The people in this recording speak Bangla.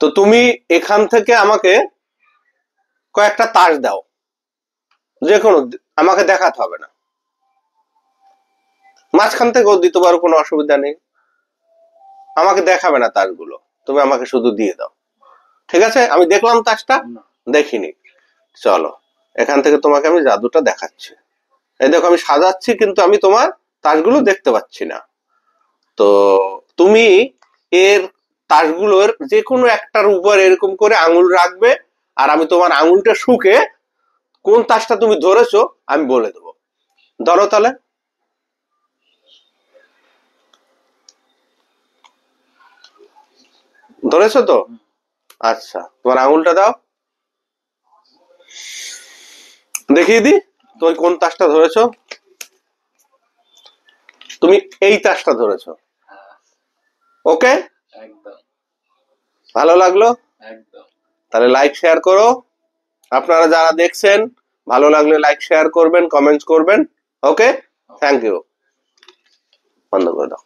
তো তুমি এখান থেকে আমাকে কয়েকটা তাস দাও, যে কোনো, আমাকে দেখাতে হবে না, মাঝখান থেকেও দিতে পারো, কোনো অসুবিধা নেই, আমাকে দেখাবে না তাসগুলো, তুমি আমাকে শুধু দিয়ে দাও। ঠিক আছে, আমি দেখলাম তাসটা, দেখিনি, চলো এখান থেকে তোমাকে আমি জাদুটা দেখাচ্ছি। এই দেখো আমি সাজাচ্ছি, কিন্তু আমি তোমার তাসগুলো দেখতে পাচ্ছি না। তো তুমি এর তাসগুলোর যে কোনো একটার উপর এরকম করে আঙুল রাখবে, আর আমি তোমার আঙুলটা শুকে কোন তাসটা তুমি ধরেছো আমি বলে দেবো। ধরো তাহলে। ধরেছো তো? আচ্ছা, তোমার আঙুলটা দাও, দেখিয়ে দি তুমি কোন তাসটা ধরেছো। তুমি এই তাসটা ধরেছো। ওকে, ভালো লাগলো? তাহলে লাইক শেয়ার করো। আপনারা যারা দেখছেন, ভালো লাগলে লাইক শেয়ার করবেন, কমেন্টস করবেন। ওকে, থ্যাংক ইউ। বন্ধ করে দাও।